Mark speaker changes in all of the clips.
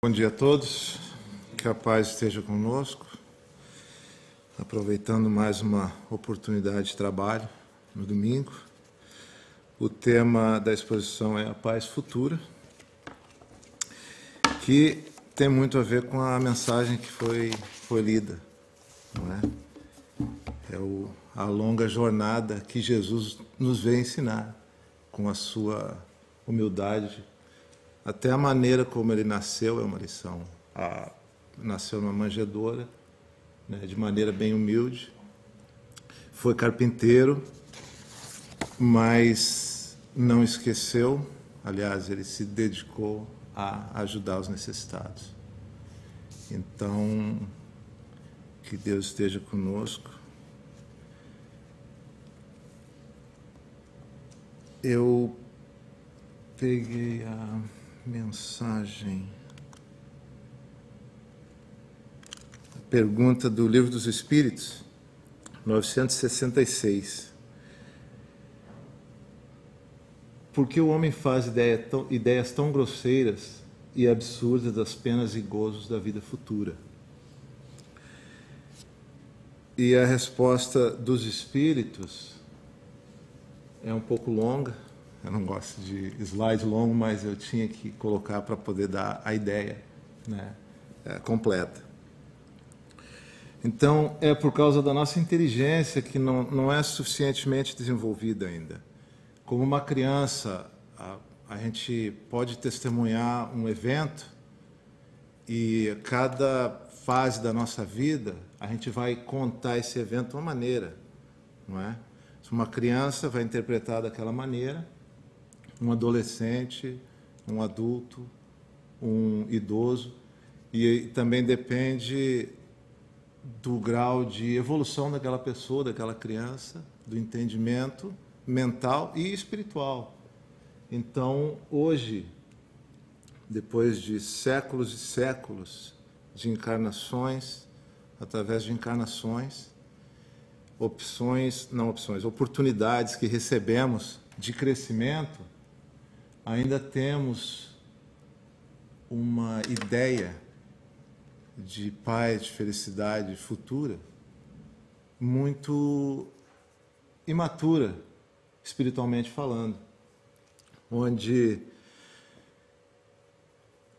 Speaker 1: Bom dia a todos, que a paz esteja conosco, aproveitando mais uma oportunidade de trabalho no domingo. O tema da exposição é a paz futura, que tem muito a ver com a mensagem que foi lida, não é? A longa jornada que Jesus nos veio ensinar, com a sua humildade. Até a maneira como ele nasceu é uma lição. Nasceu numa manjedoura, né, de maneira bem humilde. Foi carpinteiro, mas não esqueceu. Aliás, ele se dedicou a ajudar os necessitados. Então, que Deus esteja conosco. Eu peguei a mensagem, a pergunta do Livro dos Espíritos, 966. Por que o homem faz ideias tão grosseiras e absurdas das penas e gozos da vida futura? E a resposta dos Espíritos é um pouco longa. Eu não gosto de slide longo, mas eu tinha que colocar para poder dar a ideia, né, completa. Então, é por causa da nossa inteligência que não é suficientemente desenvolvida ainda. Como uma criança, a gente pode testemunhar um evento e cada fase da nossa vida a gente vai contar esse evento de uma maneira, não é? Uma criança vai interpretar daquela maneira, um adolescente, um adulto, um idoso, e também depende do grau de evolução daquela pessoa, daquela criança, do entendimento mental e espiritual. Então, hoje, depois de séculos e séculos de encarnações, através de encarnações, oportunidades que recebemos de crescimento, ainda temos uma ideia de paz, de felicidade futura muito imatura, espiritualmente falando, onde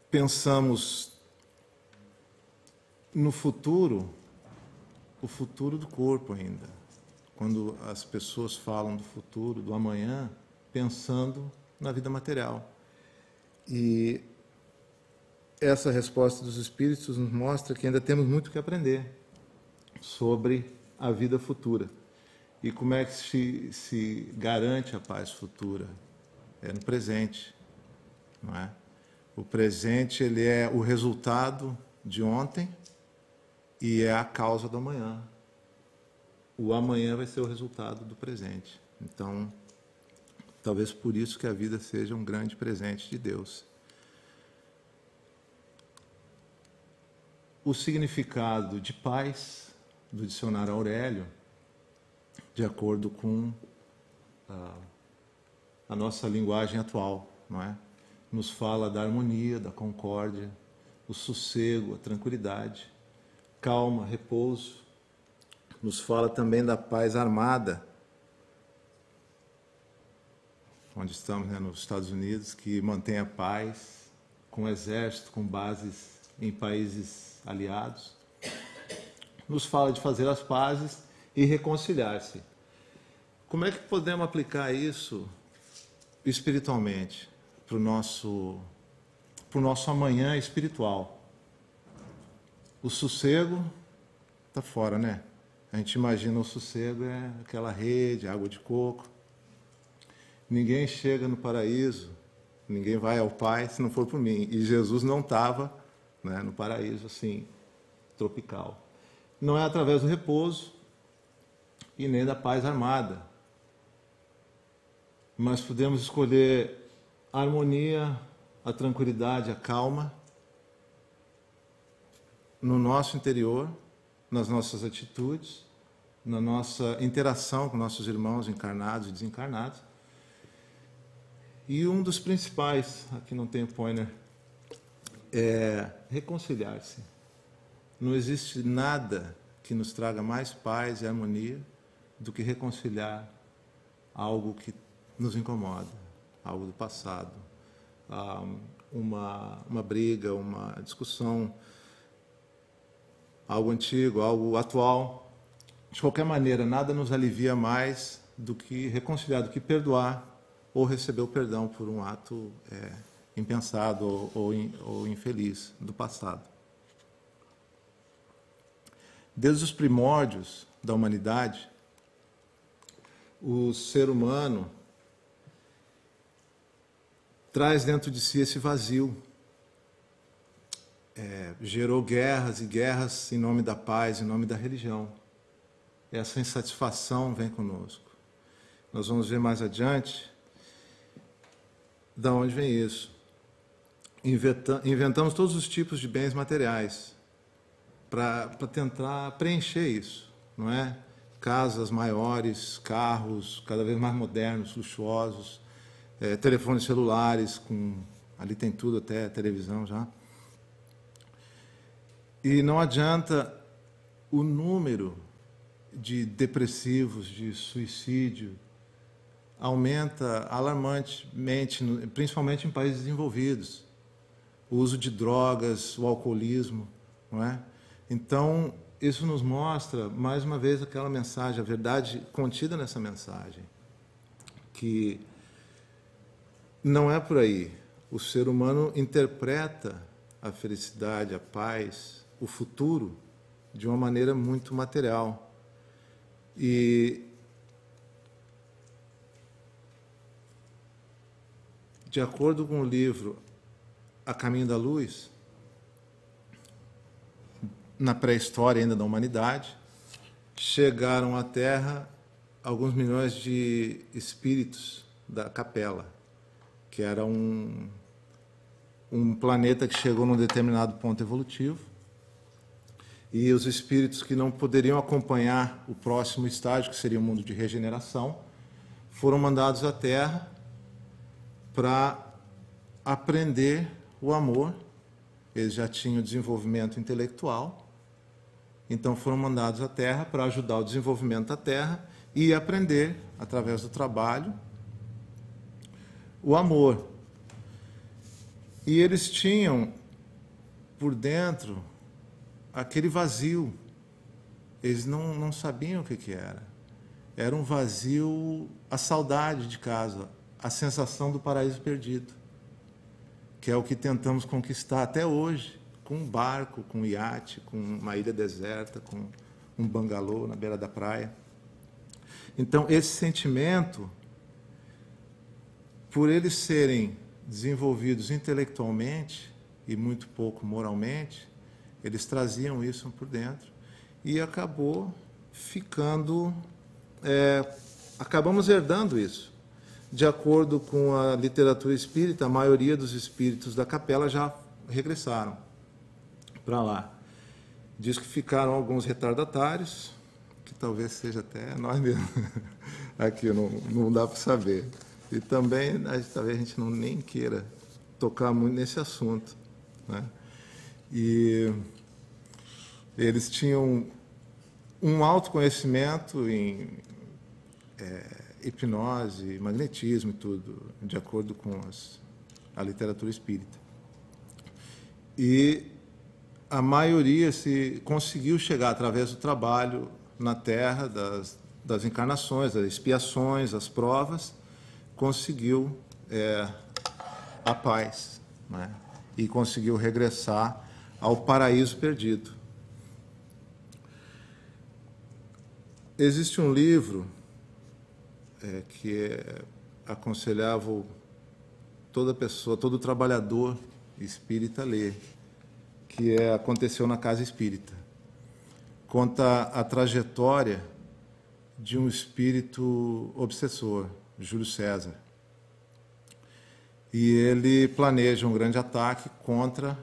Speaker 1: pensamos no futuro, o futuro do corpo ainda. Quando as pessoas falam do futuro, do amanhã, pensando na vida material. E essa resposta dos Espíritos nos mostra que ainda temos muito que aprender sobre a vida futura. E como é que se garante a paz futura? É no presente, não é? O presente, ele é o resultado de ontem e é a causa do amanhã. O amanhã vai ser o resultado do presente. Então, talvez por isso que a vida seja um grande presente de Deus. O significado de paz do dicionário Aurélio, de acordo com a nossa linguagem atual, não é? Nos fala da harmonia, da concórdia, o sossego, a tranquilidade, calma, repouso. Nos fala também da paz armada, onde estamos, né, nos Estados Unidos, que mantém a paz com exército, com bases em países aliados. Nos fala de fazer as pazes e reconciliar-se. Como é que podemos aplicar isso espiritualmente para o nosso amanhã espiritual? O sossego está fora, né? A gente imagina o sossego é aquela rede, água de coco. Ninguém chega no paraíso, ninguém vai ao Pai se não for por mim. E Jesus não estava, né, no paraíso assim, tropical. Não é através do repouso e nem da paz armada. Mas podemos escolher a harmonia, a tranquilidade, a calma no nosso interior, nas nossas atitudes, na nossa interação com nossos irmãos encarnados e desencarnados. E um dos principais, aqui não tem o pointer, é reconciliar-se. Não existe nada que nos traga mais paz e harmonia do que reconciliar algo que nos incomoda, algo do passado, uma briga, uma discussão, algo antigo, algo atual. De qualquer maneira, nada nos alivia mais do que reconciliar, do que perdoar ou receber o perdão por um ato impensado ou infeliz do passado. Desde os primórdios da humanidade, o ser humano traz dentro de si esse vazio. Gerou guerras e guerras em nome da paz, em nome da religião. Essa insatisfação vem conosco. Nós vamos ver mais adiante de onde vem isso. Inventamos todos os tipos de bens materiais para tentar preencher isso, não é? Casas maiores, carros cada vez mais modernos, luxuosos, telefones celulares, ali tem tudo, até televisão já. E não adianta, o número de depressivos, de suicídio, aumenta alarmantemente, principalmente em países desenvolvidos. O uso de drogas, o alcoolismo, não é? Então, isso nos mostra, mais uma vez, aquela mensagem, a verdade contida nessa mensagem, que não é por aí. O ser humano interpreta a felicidade, a paz, o futuro, de uma maneira muito material. E, de acordo com o livro A Caminho da Luz, na pré-história ainda da humanidade, chegaram à Terra alguns milhões de espíritos da Capela, que era um planeta que chegou num determinado ponto evolutivo, e os espíritos que não poderiam acompanhar o próximo estágio, que seria o mundo de regeneração, foram mandados à Terra para aprender o amor. Eles já tinham desenvolvimento intelectual, então foram mandados à Terra para ajudar o desenvolvimento da Terra e aprender, através do trabalho, o amor. E eles tinham, por dentro, aquele vazio. Eles não sabiam o que era. Era um vazio, a saudade de casa, a sensação do paraíso perdido, que é o que tentamos conquistar até hoje, com um barco, com um iate, com uma ilha deserta, com um bangalô na beira da praia. Então, esse sentimento, por eles serem desenvolvidos intelectualmente e muito pouco moralmente, eles traziam isso por dentro e acabou ficando... acabamos herdando isso. De acordo com a literatura espírita, a maioria dos espíritos da Capela já regressaram para lá. Diz que ficaram alguns retardatários, que talvez seja até nós mesmos. Aqui não dá para saber. E também, talvez a gente nem queira tocar muito nesse assunto, né? E eles tinham um autoconhecimento em hipnose, magnetismo e tudo, de acordo com a literatura espírita. E a maioria se conseguiu chegar, através do trabalho na Terra, das encarnações, das expiações, das provas, conseguiu a paz, né? E conseguiu regressar ao paraíso perdido. Existe um livro que aconselhava toda pessoa, todo trabalhador espírita a ler, que Aconteceu na Casa Espírita. Conta a trajetória de um espírito obsessor, Júlio César. E ele planeja um grande ataque contra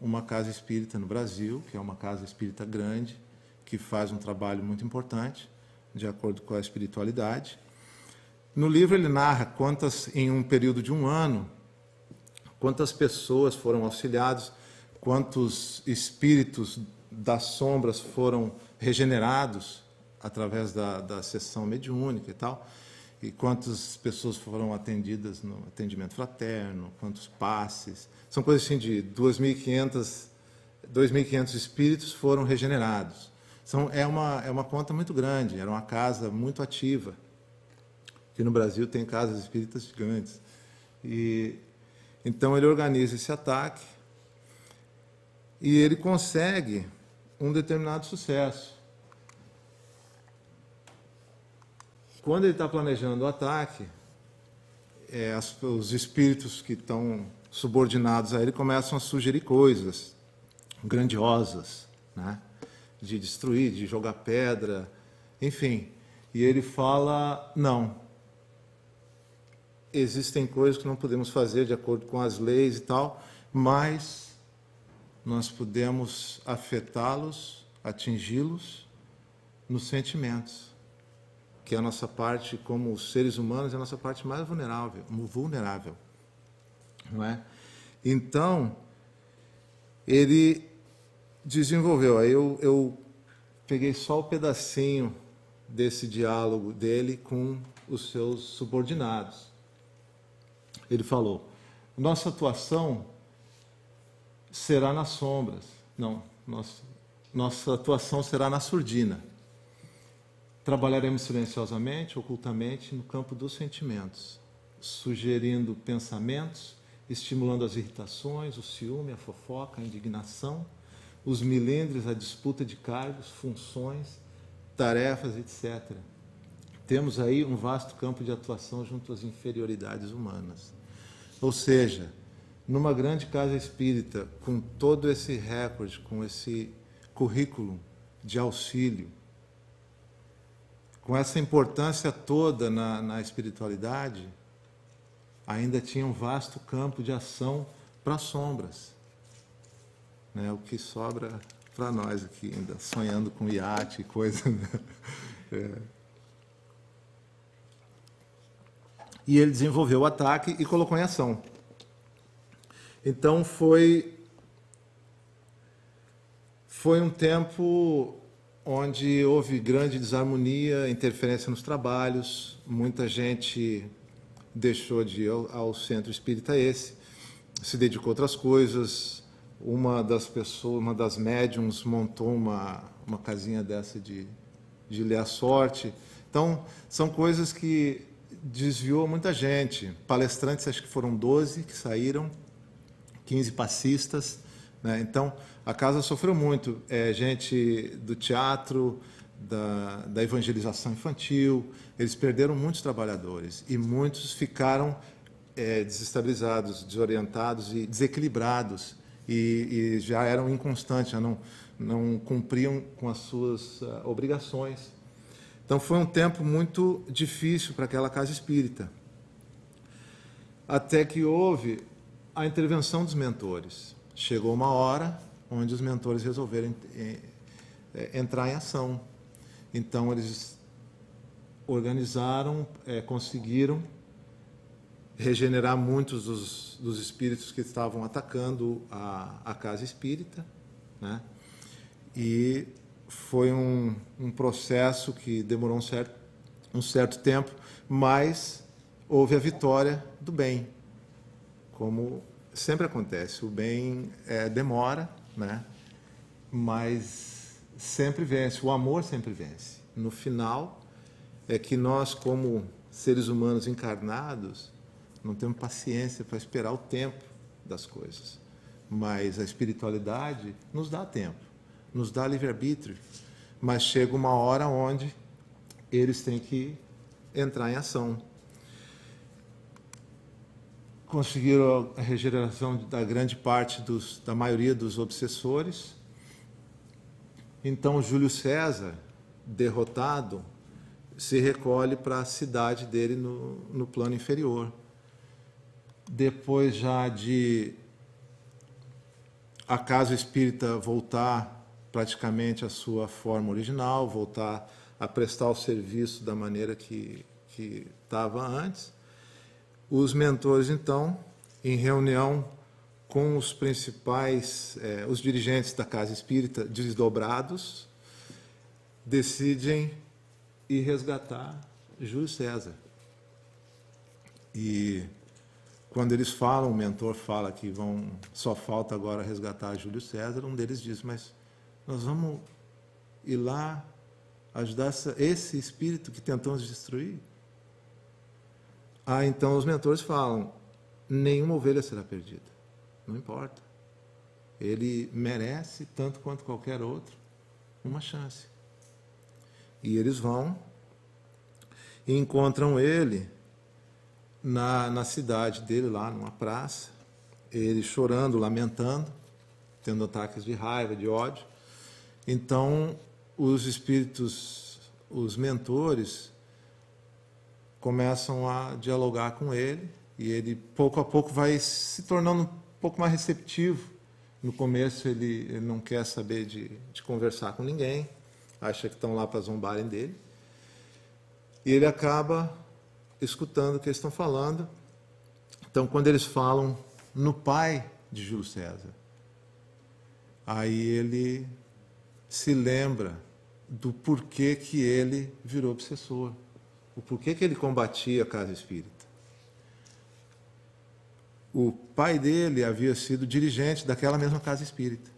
Speaker 1: uma casa espírita no Brasil, que é uma casa espírita grande, que faz um trabalho muito importante, de acordo com a espiritualidade. No livro ele narra em um período de um ano, quantas pessoas foram auxiliadas, quantos espíritos das sombras foram regenerados através da sessão mediúnica e tal, e quantas pessoas foram atendidas no atendimento fraterno, quantos passes. São coisas assim de 2.500 espíritos foram regenerados. É uma conta muito grande, era uma casa muito ativa. Aqui no Brasil tem casas espíritas gigantes. E então ele organiza esse ataque e ele consegue um determinado sucesso. Quando ele está planejando o ataque, os espíritos que estão subordinados a ele começam a sugerir coisas grandiosas, né? De destruir, de jogar pedra, enfim. E ele fala, não, existem coisas que não podemos fazer de acordo com as leis e tal, mas nós podemos afetá-los, atingi-los nos sentimentos, que é a nossa parte, como seres humanos, é a nossa parte mais vulnerável, não é? Então, ele desenvolveu, aí eu peguei só o pedacinho desse diálogo dele com os seus subordinados. Ele falou, nossa atuação será nas sombras. Não, nossa atuação será na surdina. Trabalharemos silenciosamente, ocultamente, no campo dos sentimentos, sugerindo pensamentos, estimulando as irritações, o ciúme, a fofoca, a indignação, os milindres, a disputa de cargos, funções, tarefas, etc. Temos aí um vasto campo de atuação junto às inferioridades humanas. Ou seja, numa grande casa espírita, com todo esse recorde, com esse currículo de auxílio, com essa importância toda na espiritualidade, ainda tinha um vasto campo de ação para as sombras, né? O que sobra para nós aqui, ainda sonhando com iate e coisa, né? E ele desenvolveu o ataque e colocou em ação. Então foi um tempo onde houve grande desarmonia, interferência nos trabalhos, muita gente deixou de ir ao centro espírita esse, se dedicou a outras coisas. Uma das médiums montou uma casinha dessa de ler a sorte. Então, são coisas que desviou muita gente. Palestrantes, acho que foram 12 que saíram, 15 passistas, né? Então, a casa sofreu muito. Gente do teatro, da evangelização infantil, eles perderam muitos trabalhadores e muitos ficaram desestabilizados, desorientados e desequilibrados e já eram inconstantes, já não cumpriam com as suas obrigações. Então, foi um tempo muito difícil para aquela casa espírita. Até que houve a intervenção dos mentores. Chegou uma hora onde os mentores resolveram entrar em ação. Então, eles organizaram, conseguiram regenerar muitos dos espíritos que estavam atacando a casa espírita, né? E foi um processo que demorou um certo tempo, mas houve a vitória do bem, como sempre acontece. O bem demora, né? Mas sempre vence, o amor sempre vence. No final, é que nós, como seres humanos encarnados, não temos paciência para esperar o tempo das coisas. Mas a espiritualidade nos dá tempo, nos dá livre-arbítrio, mas chega uma hora onde eles têm que entrar em ação. Conseguiram a regeneração da grande parte da maioria dos obsessores. Então, Júlio César, derrotado, se recolhe para a cidade dele no plano inferior. Depois já de a casa espírita voltar praticamente à sua forma original, voltar a prestar o serviço da maneira que estava antes, os mentores, então, em reunião com os principais, os dirigentes da Casa Espírita desdobrados, decidem ir resgatar Júlio César. E quando eles falam, o mentor fala que só falta agora resgatar Júlio César, um deles diz, mas nós vamos ir lá ajudar esse espírito que tentamos destruir? Então os mentores falam, nenhuma ovelha será perdida, não importa. Ele merece, tanto quanto qualquer outro, uma chance. E eles vão e encontram ele na cidade dele, lá numa praça, ele chorando, lamentando, tendo ataques de raiva, de ódio. Então, os espíritos, os mentores, começam a dialogar com ele, e ele, pouco a pouco, vai se tornando um pouco mais receptivo. No começo, ele não quer saber de conversar com ninguém, acha que estão lá para zombarem dele, e ele acaba escutando o que eles estão falando. Então, quando eles falam no pai de Júlio César, aí ele se lembra do porquê que ele virou obsessor, o porquê que ele combatia a Casa Espírita. O pai dele havia sido dirigente daquela mesma Casa Espírita.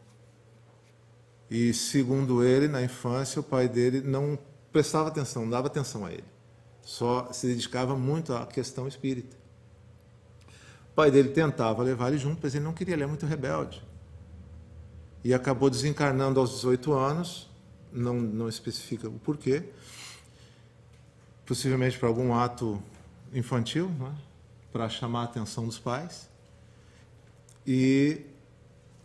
Speaker 1: E, segundo ele, na infância, o pai dele não prestava atenção, não dava atenção a ele. Só se dedicava muito à questão espírita. O pai dele tentava levar ele junto, mas ele não queria, ele é muito rebelde. E acabou desencarnando aos 18 anos, não especifica o porquê, possivelmente por algum ato infantil, né, para chamar a atenção dos pais, e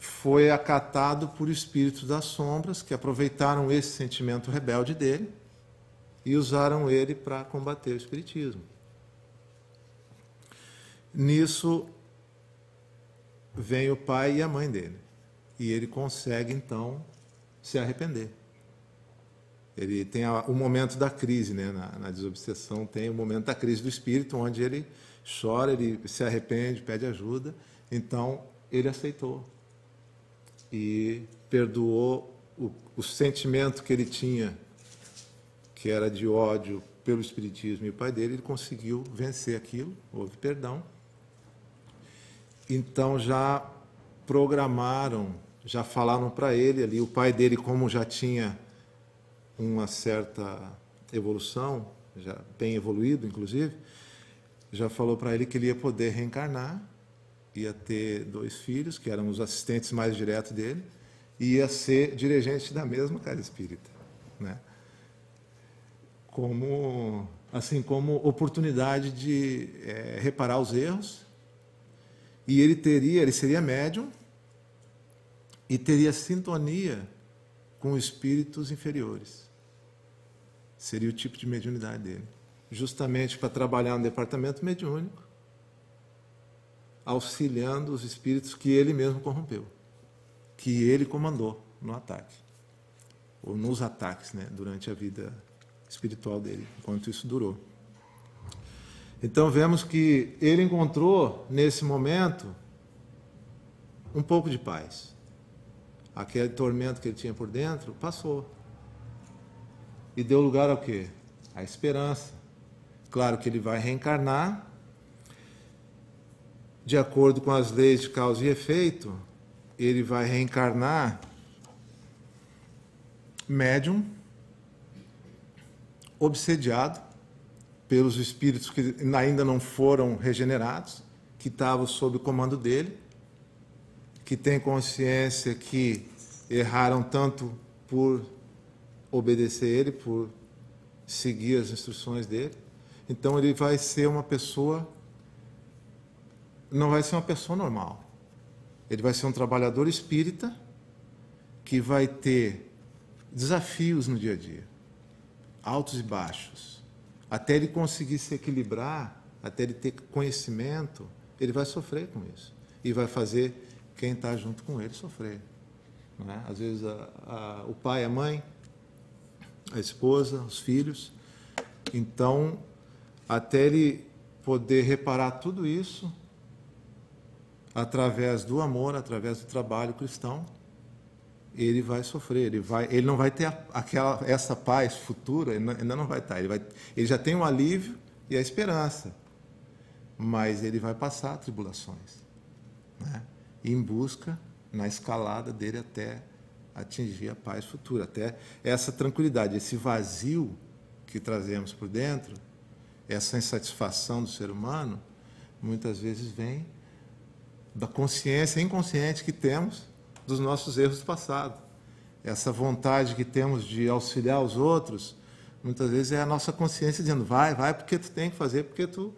Speaker 1: foi acatado por espíritos das sombras, que aproveitaram esse sentimento rebelde dele e usaram ele para combater o espiritismo. Nisso vem o pai e a mãe dele, e ele consegue, então, se arrepender. Ele tem o momento da crise, né? Na desobsessão tem o momento da crise do espírito, onde ele chora, ele se arrepende, pede ajuda. Então, ele aceitou e perdoou o sentimento que ele tinha, que era de ódio pelo espiritismo e o pai dele. Ele conseguiu vencer aquilo, houve perdão. Então, já programaram, já falaram para ele ali, o pai dele, como já tinha uma certa evolução, já bem evoluído, inclusive, já falou para ele que ele ia poder reencarnar, ia ter 2 filhos, que eram os assistentes mais diretos dele, e ia ser dirigente da mesma Casa Espírita, né? Como oportunidade de reparar os erros, e ele seria médium e teria sintonia com espíritos inferiores. Seria o tipo de mediunidade dele. Justamente para trabalhar no departamento mediúnico, auxiliando os espíritos que ele mesmo corrompeu, que ele comandou no ataque, ou nos ataques, né, durante a vida espiritual dele, enquanto isso durou. Então vemos que ele encontrou, nesse momento, um pouco de paz. Aquele tormento que ele tinha por dentro passou. E deu lugar ao quê? À esperança. Claro que ele vai reencarnar, de acordo com as leis de causa e efeito, ele vai reencarnar médium, obsediado pelos espíritos que ainda não foram regenerados, que estavam sob o comando dele, que têm consciência que erraram tanto por obedecer ele, por seguir as instruções dele. Então ele vai ser uma pessoa, não vai ser uma pessoa normal. Ele vai ser um trabalhador espírita que vai ter desafios no dia a dia, altos e baixos. Até ele conseguir se equilibrar, até ele ter conhecimento, ele vai sofrer com isso. E vai fazer quem está junto com ele sofrer. Não é? Às vezes o pai, a mãe, a esposa, os filhos. Então, até ele poder reparar tudo isso, através do amor, através do trabalho cristão, ele vai sofrer, ele não vai ter essa paz futura, ainda não vai estar. Ele já tem o alívio e a esperança, mas ele vai passar tribulações, né? Em busca, na escalada dele até atingir a paz futura, até essa tranquilidade, esse vazio que trazemos por dentro, essa insatisfação do ser humano, muitas vezes vem da consciência inconsciente que temos dos nossos erros do passado. Essa vontade que temos de auxiliar os outros, muitas vezes é a nossa consciência dizendo, vai, porque tu tem que fazer, porque tu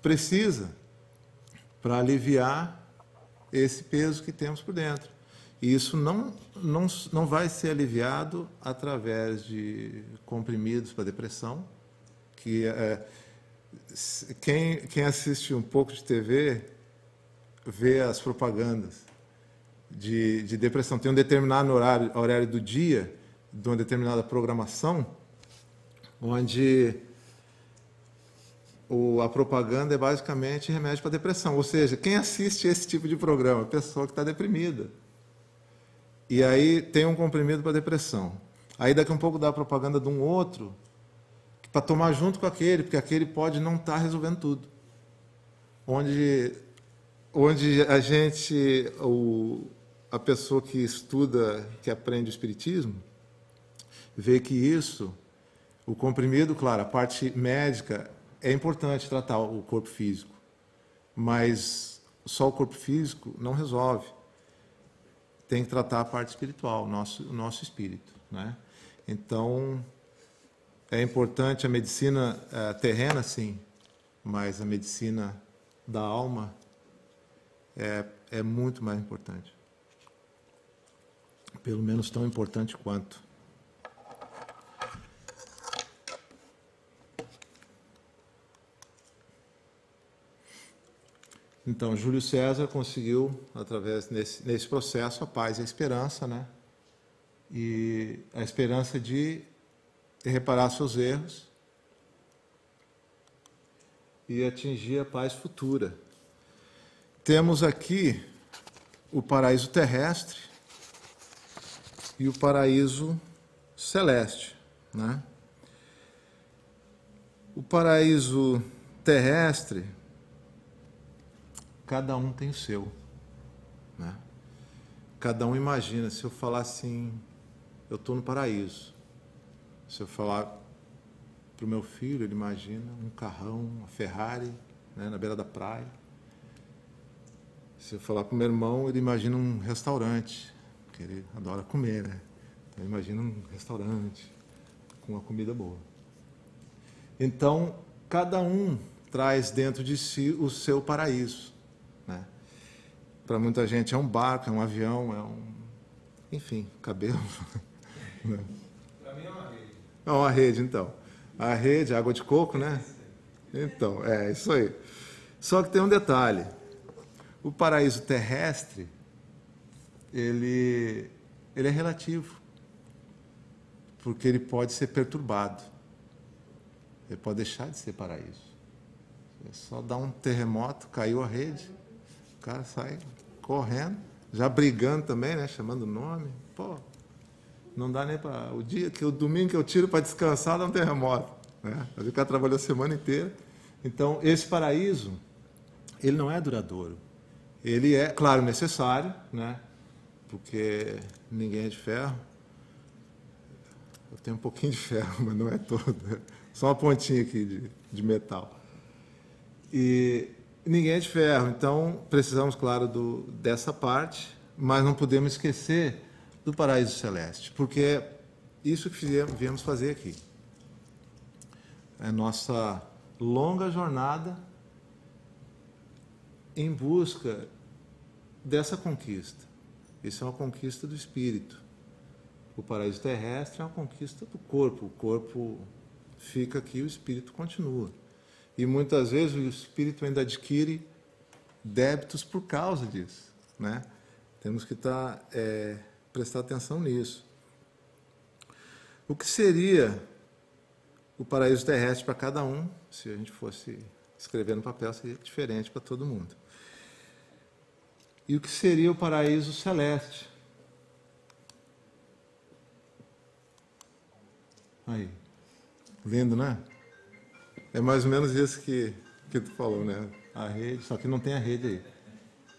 Speaker 1: precisa, para aliviar esse peso que temos por dentro. E isso não vai ser aliviado através de comprimidos para depressão, que quem assiste um pouco de TV vê as propagandas de depressão. Tem um determinado horário do dia, de uma determinada programação, onde a propaganda é basicamente remédio para depressão. Ou seja, quem assiste esse tipo de programa? A pessoa que está deprimida. E aí tem um comprimido para depressão. Aí daqui a um pouco dá a propaganda de um outro, para tomar junto com aquele, porque aquele pode não estar resolvendo tudo. Onde a pessoa que estuda, que aprende o espiritismo, vê que isso, o comprimido, claro, a parte médica, é importante tratar o corpo físico, mas só o corpo físico não resolve. Tem que tratar a parte espiritual, o nosso espírito, né? Então, é importante a medicina terrena, sim, mas a medicina da alma é muito mais importante. Pelo menos tão importante quanto. Então, Júlio César conseguiu, através nesse processo, a paz e a esperança, né? E a esperança de reparar seus erros e atingir a paz futura. Temos aqui o paraíso terrestre e o paraíso celeste, né? O paraíso terrestre, cada um tem o seu, né? Cada um imagina. Se eu falar assim, eu estou no paraíso. Se eu falar para o meu filho, ele imagina um carrão, uma Ferrari, né, na beira da praia. Se eu falar para o meu irmão, ele imagina um restaurante, porque ele adora comer, né? Então, ele imagina um restaurante com uma comida boa. Então, cada um traz dentro de si o seu paraíso, né? Para muita gente é um barco, é um avião, enfim, cabelo. Né?
Speaker 2: Para mim é uma rede.
Speaker 1: É uma rede, então. A rede, água de coco, né? Então, é isso aí. Só que tem um detalhe. O paraíso terrestre, ele é relativo. Porque ele pode ser perturbado. Ele pode deixar de ser paraíso. É só dar um terremoto, caiu a rede, o cara sai correndo, já brigando também, né? Chamando o nome. Pô, não dá nem para... O domingo que eu tiro para descansar, dá um terremoto, né? O cara trabalhou a semana inteira. Então, esse paraíso, ele não é duradouro. Ele é, claro, necessário, né? Porque ninguém é de ferro. Eu tenho um pouquinho de ferro, mas não é todo. Só uma pontinha aqui de metal. E ninguém é de ferro, então precisamos, claro, dessa parte, mas não podemos esquecer do paraíso celeste, porque é isso que viemos fazer aqui. É nossa longa jornada em busca dessa conquista. Isso é uma conquista do espírito. O paraíso terrestre é uma conquista do corpo. O corpo fica aqui, o espírito continua. E muitas vezes o espírito ainda adquire débitos por causa disso, né? Temos que prestar atenção nisso. O que seria o paraíso terrestre para cada um, se a gente fosse escrever no papel, seria diferente para todo mundo. e o que seria o paraíso celeste. Aí, lindo, né? É mais ou menos isso que tu falou, né? A rede, só que não tem a rede aí.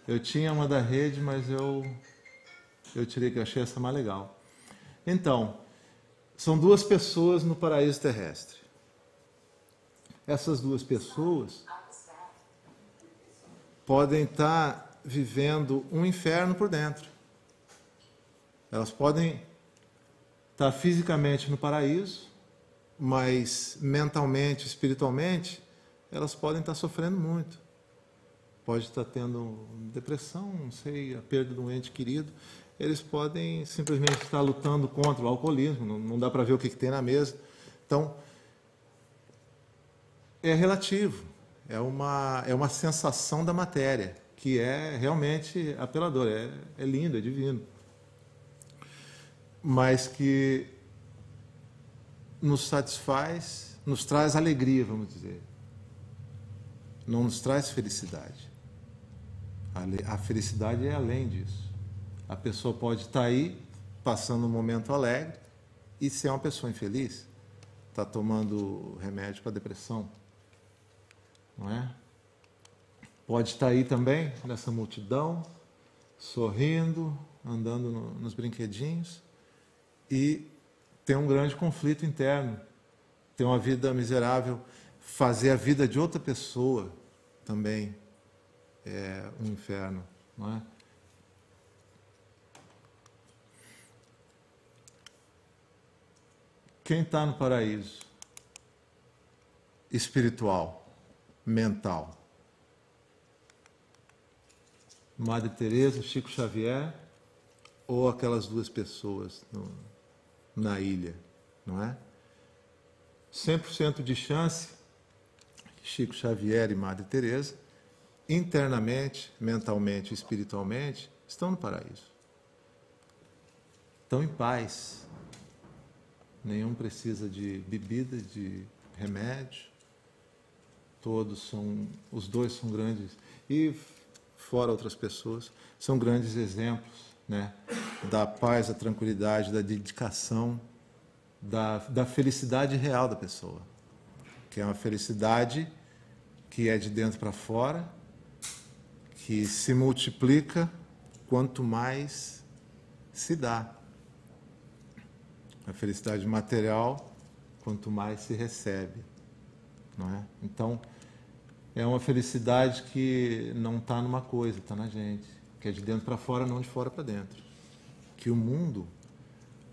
Speaker 1: Eu tinha uma da rede, mas eu tirei, que eu achei essa mais legal. Então, são duas pessoas no paraíso terrestre. Essas duas pessoas podem estar vivendo um inferno por dentro. Elas podem estar fisicamente no paraíso, mas mentalmente, espiritualmente, elas podem estar sofrendo muito. Pode estar tendo depressão, não sei, a perda de um ente querido. Eles podem simplesmente estar lutando contra o alcoolismo, não dá para ver o que tem na mesa. Então, é relativo, é uma sensação da matéria, que é realmente apeladora, é lindo, é divino. Mas que nos satisfaz, nos traz alegria, vamos dizer. Não nos traz felicidade. A felicidade é além disso. A pessoa pode estar aí, passando um momento alegre, e ser uma pessoa infeliz. Está tomando remédio para depressão. Não é? Pode estar aí também, nessa multidão, sorrindo, andando nos brinquedinhos, e ter um grande conflito interno, ter uma vida miserável, fazer a vida de outra pessoa também é um inferno, não é? Quem está no paraíso espiritual, mental? Madre Teresa, Chico Xavier, ou aquelas duas pessoas na ilha, não é? 100% de chance, Chico Xavier e Madre Teresa, internamente, mentalmente e espiritualmente, estão no paraíso. Estão em paz. Nenhum precisa de bebida, de remédio. Os dois são grandes, e fora outras pessoas, são grandes exemplos, né, da paz, da tranquilidade, da dedicação, da felicidade real da pessoa, que é uma felicidade que é de dentro para fora, que se multiplica quanto mais se dá. A felicidade material, quanto mais se recebe, não é? Então, é uma felicidade que não está numa coisa, está na gente, que é de dentro para fora, não de fora para dentro. Que o mundo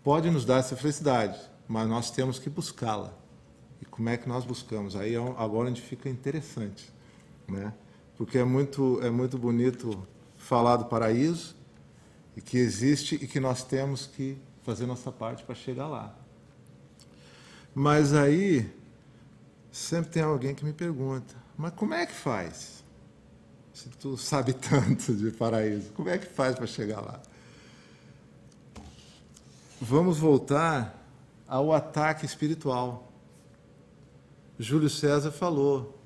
Speaker 1: pode nos dar essa felicidade, mas nós temos que buscá-la. E como é que nós buscamos? Aí agora onde fica interessante, né? Porque é muito bonito falar do paraíso, e que existe e que nós temos que fazer nossa parte para chegar lá. Mas aí sempre tem alguém que me pergunta: mas como é que faz? Se tu sabe tanto de paraíso, como é que faz para chegar lá? Vamos voltar ao ataque espiritual. Júlio César falou,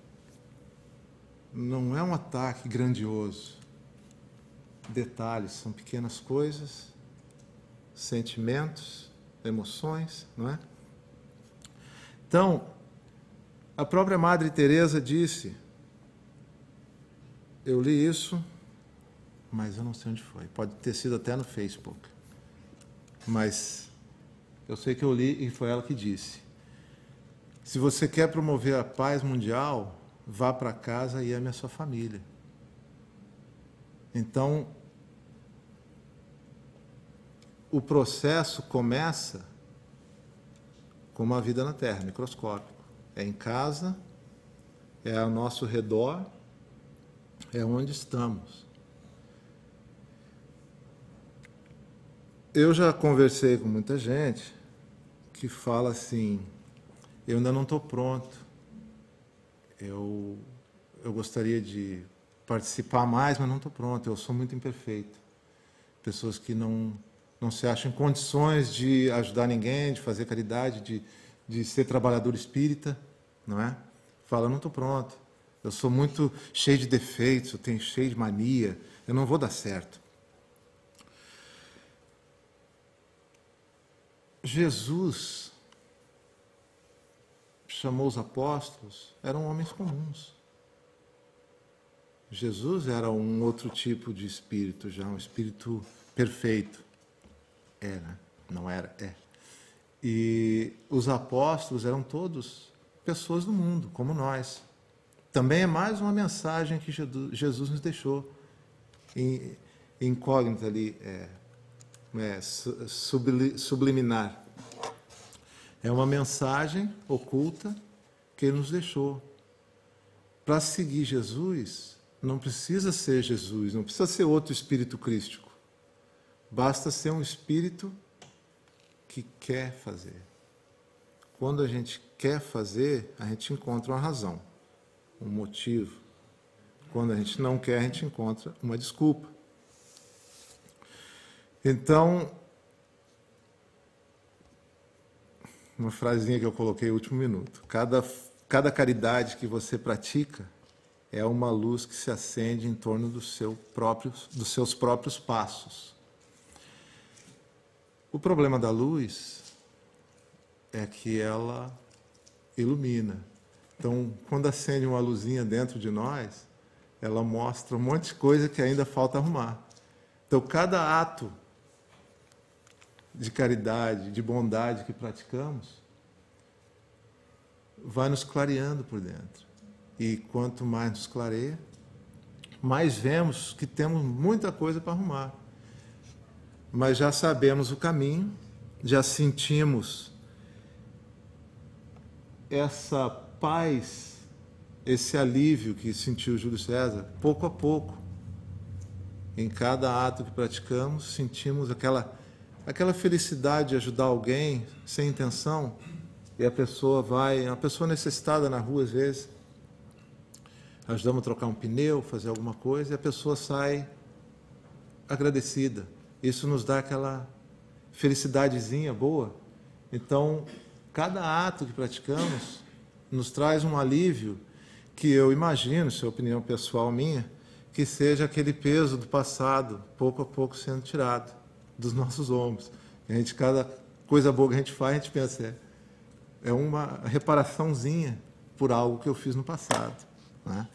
Speaker 1: não é um ataque grandioso. Detalhes, são pequenas coisas, sentimentos, emoções, não é? Então, a própria Madre Teresa disse, eu li isso, mas eu não sei onde foi, pode ter sido até no Facebook, mas eu sei que eu li e foi ela que disse, se você quer promover a paz mundial, vá para casa e ame a sua família. Então, o processo começa com uma vida na Terra, microscópico. É em casa, é ao nosso redor, é onde estamos. Eu já conversei com muita gente que fala assim, eu ainda não estou pronto, eu gostaria de participar mais, mas não estou pronto, eu sou muito imperfeito. Pessoas que não se acham em condições de ajudar ninguém, de fazer caridade, de ser trabalhador espírita, não é? Fala, não estou pronto, eu sou muito cheio de defeitos, eu tenho cheio de mania, eu não vou dar certo. Jesus chamou os apóstolos, eram homens comuns. Jesus era um outro tipo de espírito já, um espírito perfeito. Era, não era? É. E os apóstolos eram todos pessoas do mundo, como nós. Também é mais uma mensagem que Jesus nos deixou, incógnita ali, subliminar. É uma mensagem oculta que ele nos deixou. Para seguir Jesus, não precisa ser Jesus, não precisa ser outro espírito crístico. Basta ser um espírito que quer fazer. Quando a gente quer fazer, a gente encontra uma razão, um motivo. Quando a gente não quer, a gente encontra uma desculpa. Então, uma frasinha que eu coloquei no último minuto. Cada caridade que você pratica é uma luz que se acende em torno dos seus próprios passos. O problema da luz é que ela ilumina. Então, quando acende uma luzinha dentro de nós, ela mostra um monte de coisa que ainda falta arrumar. Então, cada ato de caridade, de bondade que praticamos, vai nos clareando por dentro. E quanto mais nos clareia, mais vemos que temos muita coisa para arrumar. Mas já sabemos o caminho, já sentimos essa paz, esse alívio que sentiu Júlio César, pouco a pouco. Em cada ato que praticamos, sentimos aquela felicidade de ajudar alguém sem intenção, e a pessoa uma pessoa necessitada na rua às vezes, ajudamos a trocar um pneu, fazer alguma coisa, e a pessoa sai agradecida. Isso nos dá aquela felicidadezinha boa. Então, cada ato que praticamos nos traz um alívio que eu imagino, isso é opinião pessoal minha, que seja aquele peso do passado, pouco a pouco sendo tirado dos nossos ombros. Cada coisa boa que a gente faz, a gente pensa, é uma reparaçãozinha por algo que eu fiz no passado, né?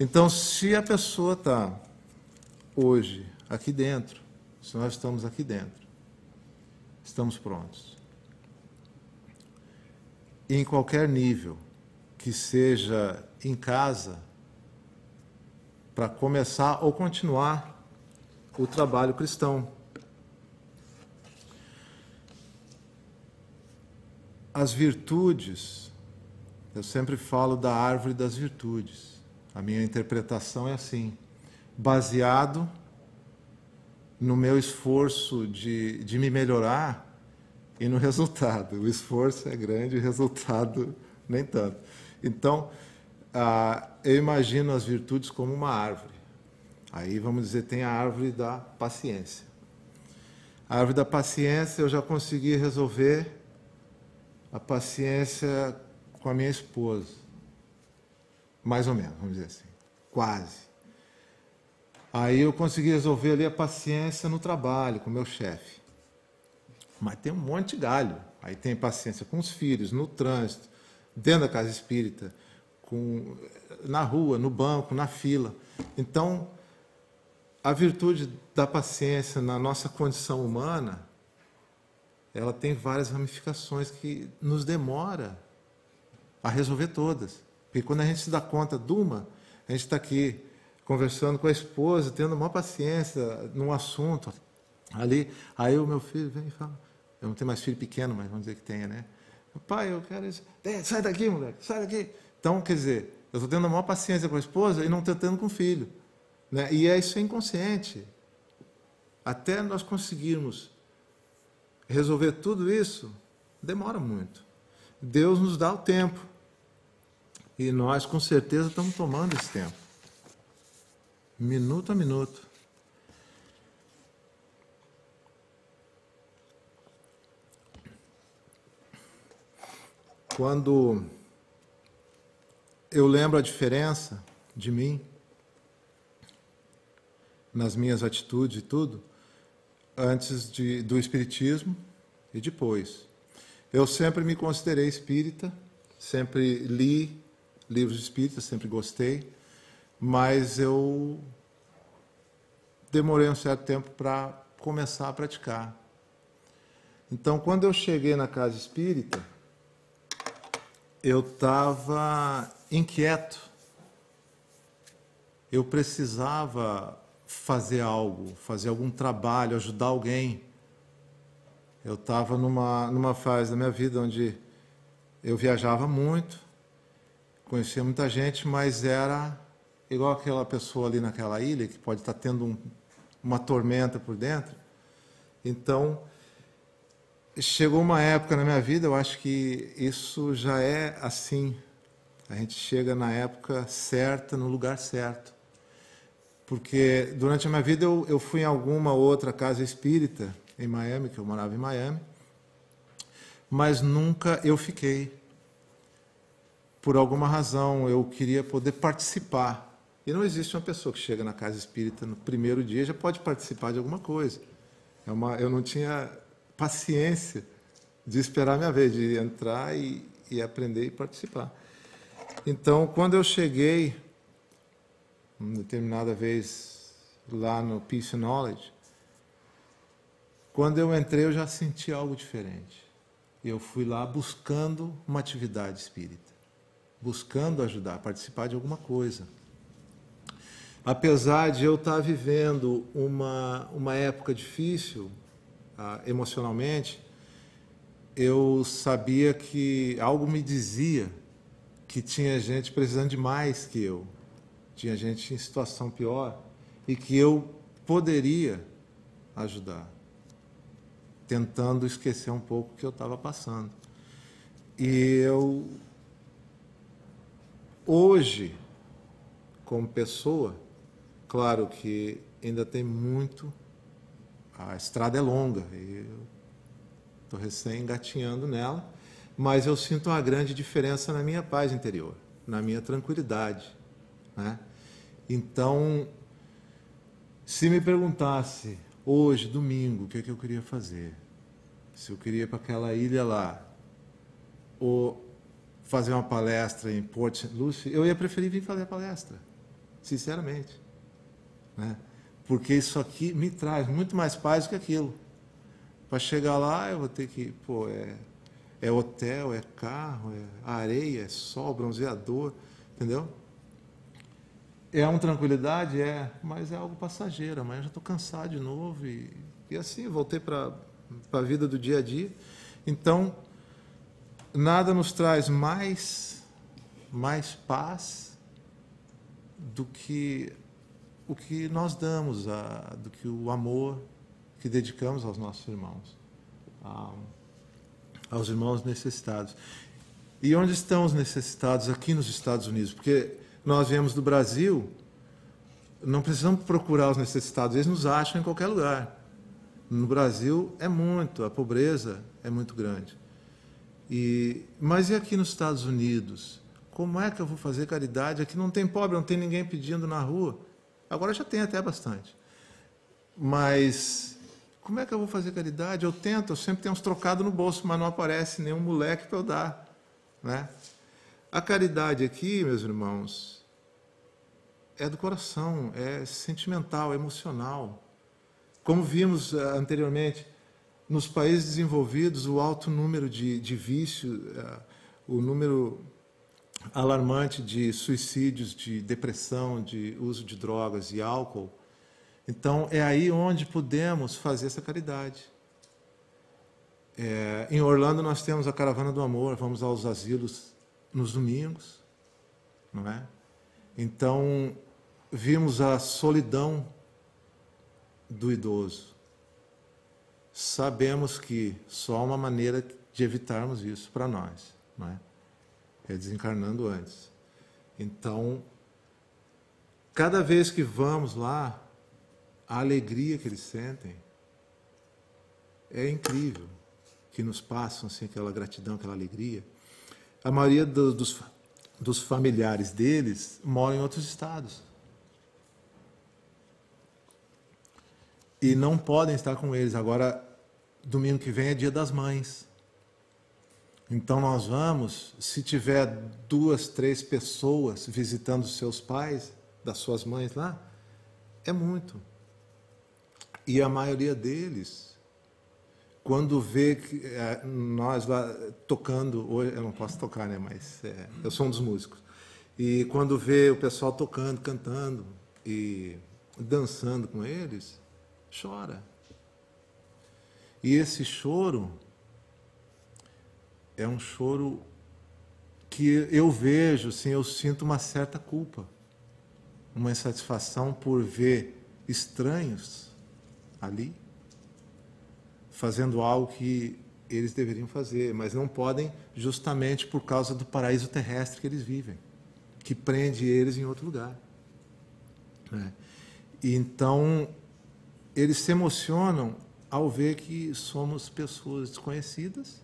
Speaker 1: Então, se a pessoa está hoje aqui dentro, se nós estamos aqui dentro, estamos prontos. E em qualquer nível, que seja em casa, para começar ou continuar o trabalho cristão. As virtudes, eu sempre falo da árvore das virtudes. A minha interpretação é assim, baseado no meu esforço de me melhorar e no resultado. O esforço é grande, o resultado nem tanto. Então, eu imagino as virtudes como uma árvore. Aí, vamos dizer, tem a árvore da paciência. A árvore da paciência, eu já consegui resolver a paciência com a minha esposa. Mais ou menos, vamos dizer assim. Quase. Aí eu consegui resolver ali a paciência no trabalho, com o meu chefe. Mas tem um monte de galho. Aí tem paciência com os filhos, no trânsito, dentro da casa espírita, na rua, no banco, na fila. Então, a virtude da paciência na nossa condição humana, ela tem várias ramificações que nos demora a resolver todas. Porque quando a gente se dá conta de uma, a gente está aqui conversando com a esposa, tendo uma paciência num assunto ali. Aí o meu filho vem e fala, eu não tenho mais filho pequeno, mas vamos dizer que tenha, né? Pai, eu quero isso. Sai daqui, moleque, sai daqui. Então, quer dizer, eu estou tendo a maior paciência com a esposa e não estou tendo com o filho, né? E isso é inconsciente. Até nós conseguirmos resolver tudo isso, demora muito. Deus nos dá o tempo. E nós, com certeza, estamos tomando esse tempo. Minuto a minuto. Quando eu lembro a diferença de mim, nas minhas atitudes e tudo, antes do espiritismo e depois. Eu sempre me considerei espírita, sempre li livros espíritas, sempre gostei, mas eu demorei um certo tempo para começar a praticar. Então, quando eu cheguei na casa espírita, eu estava inquieto. Eu precisava fazer algo, fazer algum trabalho, ajudar alguém. Eu estava numa fase da minha vida onde eu viajava muito, conhecia muita gente, mas era igual aquela pessoa ali naquela ilha que pode estar tendo uma tormenta por dentro. Então, chegou uma época na minha vida, eu acho que isso já é assim. A gente chega na época certa, no lugar certo. Porque durante a minha vida eu fui em alguma outra casa espírita em Miami, que eu morava em Miami, mas nunca eu fiquei. Por alguma razão, eu queria poder participar. E não existe uma pessoa que chega na casa espírita no primeiro dia e já pode participar de alguma coisa. Eu não tinha paciência de esperar a minha vez, de entrar e aprender e participar. Então, quando eu cheguei, uma determinada vez, lá no Peace and Knowledge, quando eu entrei, eu já senti algo diferente. E eu fui lá buscando uma atividade espírita, buscando ajudar, participar de alguma coisa. Apesar de eu estar vivendo uma época difícil, emocionalmente, eu sabia que algo me dizia que tinha gente precisando de mais que eu, tinha gente em situação pior e que eu poderia ajudar, tentando esquecer um pouco o que eu estava passando. E eu, hoje, como pessoa, claro que ainda tem muito, a estrada é longa, e eu estou recém engatinhando nela, mas eu sinto uma grande diferença na minha paz interior, na minha tranquilidade, né? Então, se me perguntasse hoje, domingo, o que é que eu queria fazer, se eu queria ir para aquela ilha lá, ou fazer uma palestra em Port St. Lucie, eu ia preferir vir fazer a palestra, sinceramente, né? Porque isso aqui me traz muito mais paz do que aquilo. Para chegar lá, eu vou ter que, é hotel, é carro, é areia, é sol, bronzeador, entendeu? É uma tranquilidade, mas é algo passageiro. Amanhã eu já estou cansado de novo e assim, voltei para a vida do dia a dia. Então, nada nos traz mais paz do que o que nós damos, do que o amor que dedicamos aos nossos irmãos, aos irmãos necessitados. E onde estão os necessitados? Aqui nos Estados Unidos, porque nós viemos do Brasil, não precisamos procurar os necessitados, eles nos acham em qualquer lugar. No Brasil a pobreza é muito grande. Mas e aqui nos Estados Unidos? Como é que eu vou fazer caridade? Aqui não tem pobre, não tem ninguém pedindo na rua. Agora já tem até bastante. Mas como é que eu vou fazer caridade? Eu tento, eu sempre tenho uns trocados no bolso, mas não aparece nenhum moleque para eu dar, né? A caridade aqui, meus irmãos, é do coração, é sentimental, é emocional. Como vimos anteriormente, nos países desenvolvidos, o alto número de vício, o número alarmante de suicídios, de depressão, de uso de drogas e álcool. Então, é aí onde podemos fazer essa caridade. Em Orlando, nós temos a Caravana do Amor, vamos aos asilos nos domingos, não é? Então, vimos a solidão do idoso. Sabemos que só há uma maneira de evitarmos isso para nós, não é? É desencarnando antes. Então, cada vez que vamos lá, a alegria que eles sentem é incrível, que nos passam assim, aquela gratidão, aquela alegria. A maioria dos familiares deles moram em outros estados. e não podem estar com eles. Agora, domingo que vem é Dia das Mães. Então nós vamos, se tiver 2, 3 pessoas visitando os seus pais, das suas mães lá, é muito. E a maioria deles, quando vê que nós lá tocando, hoje eu não posso tocar, né? Mas eu sou um dos músicos. E quando vê o pessoal tocando, cantando e dançando com eles, chora. E esse choro é um choro que eu vejo, assim, eu sinto uma certa culpa, uma insatisfação por ver estranhos ali fazendo algo que eles deveriam fazer, mas não podem justamente por causa do paraíso terrestre que eles vivem, que prende eles em outro lugar. E então, eles se emocionam ao ver que somos pessoas desconhecidas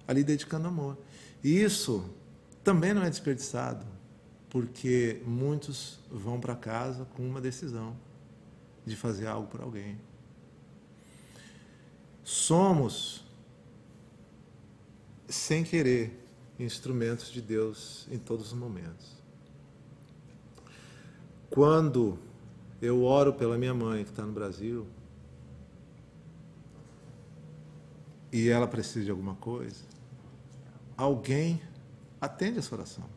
Speaker 1: ali dedicando amor. E isso também não é desperdiçado, porque muitos vão para casa com uma decisão de fazer algo por alguém. Somos, sem querer, instrumentos de Deus em todos os momentos. Quando eu oro pela minha mãe, que está no Brasil, e ela precisa de alguma coisa, alguém atende essa oração.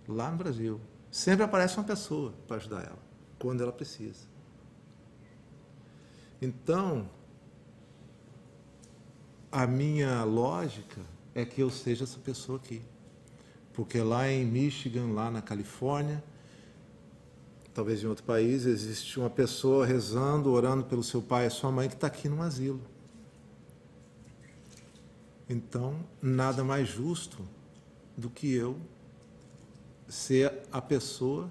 Speaker 1: Lá no Brasil, sempre aparece uma pessoa para ajudar ela, quando ela precisa. Então, a minha lógica é que eu seja essa pessoa aqui. Porque lá em Michigan, lá na Califórnia, talvez em outro país, existe uma pessoa rezando, orando pelo seu pai e sua mãe que está aqui num asilo. Então, nada mais justo do que eu ser a pessoa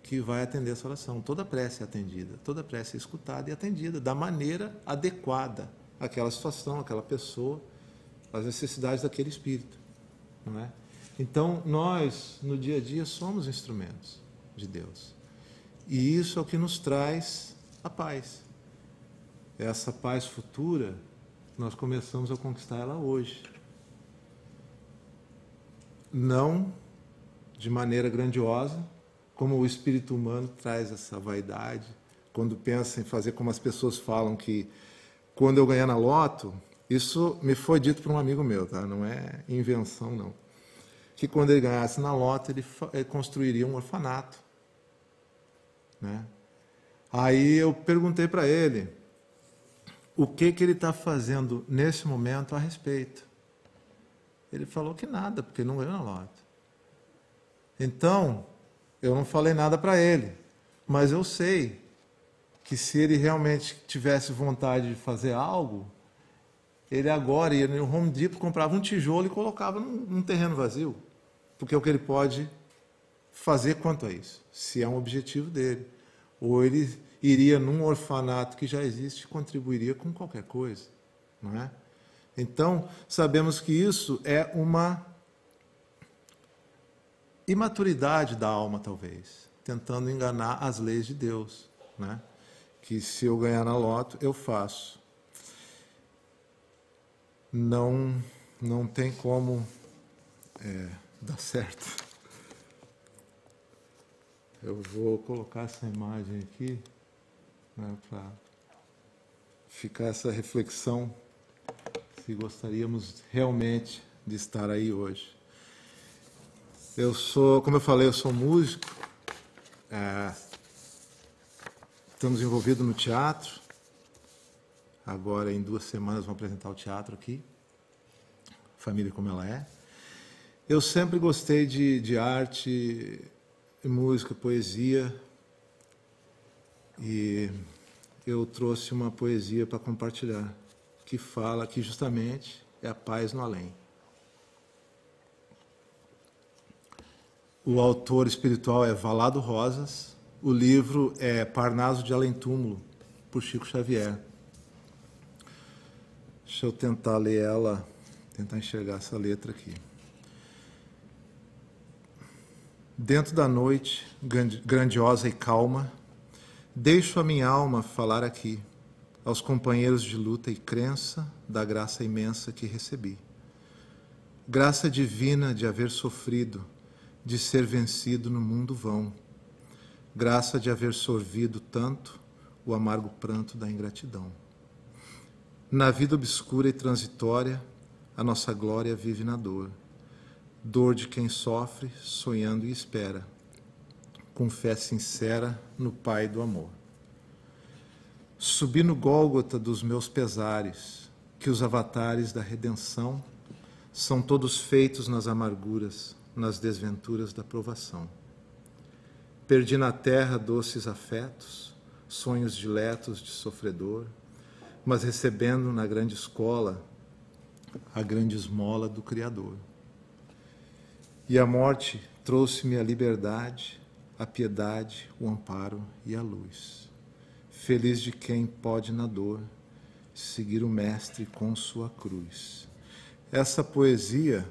Speaker 1: que vai atender essa oração. Toda prece é atendida, toda prece é escutada e atendida da maneira adequada àquela situação, àquela pessoa, às necessidades daquele espírito, não é? Então, nós, no dia a dia, somos instrumentos de Deus. E isso é o que nos traz a paz. Essa paz futura, nós começamos a conquistar ela hoje. Não de maneira grandiosa, como o espírito humano traz essa vaidade, quando pensa em fazer como as pessoas falam que quando eu ganhar na loto, isso me foi dito por um amigo meu, tá? Não é invenção, não. Que quando ele ganhasse na loto, ele construiria um orfanato, né? Aí eu perguntei para ele o que ele está fazendo nesse momento a respeito. Ele falou que nada, porque não ganhou na loto. Então, eu não falei nada para ele, mas eu sei que se ele realmente tivesse vontade de fazer algo, ele agora ia no Home Depot, comprava um tijolo e colocava num terreno vazio, porque é o que ele pode fazer quanto a isso, se é um objetivo dele. Ou ele iria num orfanato que já existe e contribuiria com qualquer coisa, não é? Então, sabemos que isso é uma imaturidade da alma, talvez, tentando enganar as leis de Deus, né? Que se eu ganhar na loto, eu faço. Não tem como dar certo. Eu vou colocar essa imagem aqui, né, para ficar essa reflexão, se gostaríamos realmente de estar aí hoje. Eu sou, como eu falei, eu sou músico, estamos envolvidos no teatro, agora em 2 semanas vamos apresentar o teatro aqui, Família Como Ela É. Eu sempre gostei de arte, música, poesia, e eu trouxe uma poesia para compartilhar, que fala que justamente é a paz no além. O autor espiritual é Valado Rosas, o livro é Parnaso de Além Túmulo, por Chico Xavier. Deixa eu tentar ler ela, tentar enxergar essa letra aqui. Dentro da noite, grandiosa e calma, Deixo a minha alma falar aqui, aos companheiros de luta e crença da graça imensa que recebi. Graça divina de haver sofrido, de ser vencido no mundo vão. Graça de haver sorvido tanto o amargo pranto da ingratidão. Na vida obscura e transitória, a nossa glória vive na dor. Dor de quem sofre, sonhando e espera, com fé sincera no Pai do amor. Subi no Gólgota dos meus pesares, que os avatares da redenção são todos feitos nas amarguras, nas desventuras da provação. Perdi na terra doces afetos, sonhos diletos de sofredor, mas recebendo na grande escola a grande esmola do Criador. E a morte trouxe-me a liberdade, a piedade, o amparo e a luz. Feliz de quem pode na dor seguir o Mestre com sua cruz. Essa poesia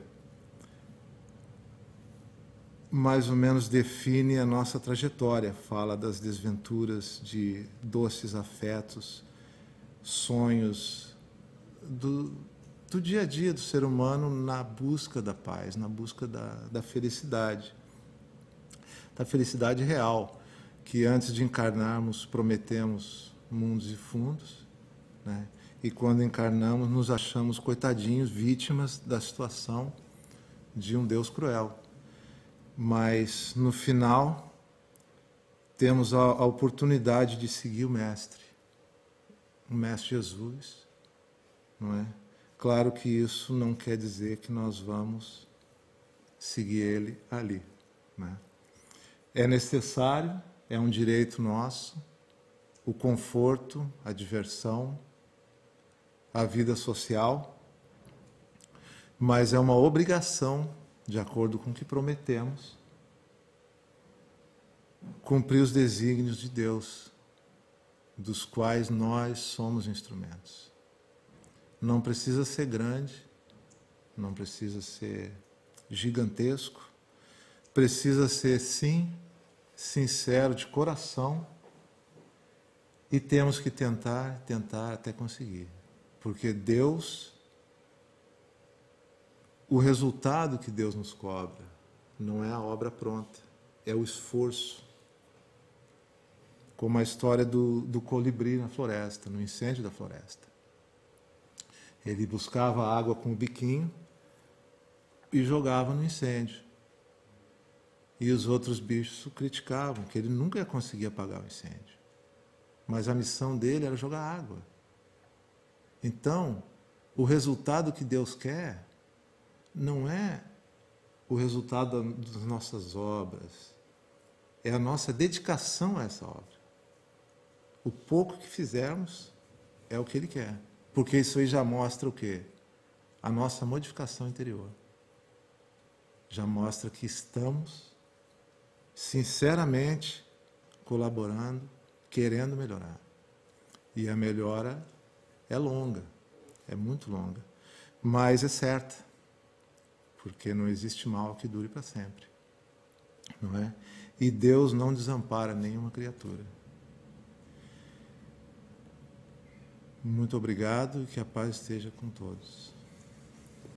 Speaker 1: mais ou menos define a nossa trajetória, fala das desventuras de doces afetos, sonhos do dia a dia do ser humano na busca da paz, na busca da felicidade real, que antes de encarnarmos prometemos mundos e fundos, né? E quando encarnamos nos achamos coitadinhos, vítimas da situação de um Deus cruel. Mas no final temos a oportunidade de seguir o Mestre Jesus, não é? Claro que isso não quer dizer que nós vamos seguir Ele ali, né? É necessário, é um direito nosso, o conforto, a diversão, a vida social, mas é uma obrigação, de acordo com o que prometemos, cumprir os desígnios de Deus, dos quais nós somos instrumentos. Não precisa ser grande, não precisa ser gigantesco, precisa ser, sim, sincero, de coração, e temos que tentar até conseguir. Porque Deus, o resultado que Deus nos cobra, não é a obra pronta, é o esforço. Como a história do colibri na floresta, no incêndio da floresta. Ele buscava água com o biquinho e jogava no incêndio. E os outros bichos criticavam, que ele nunca ia conseguir apagar o incêndio. Mas a missão dele era jogar água. Então, o resultado que Deus quer não é o resultado das nossas obras, é a nossa dedicação a essa obra. O pouco que fizermos é o que Ele quer. Porque isso aí já mostra o quê? A nossa modificação interior. Já mostra que estamos sinceramente colaborando, querendo melhorar. E a melhora é longa, é muito longa, mas é certa, porque não existe mal que dure para sempre, não é? E Deus não desampara nenhuma criatura. Muito obrigado e que a paz esteja com todos.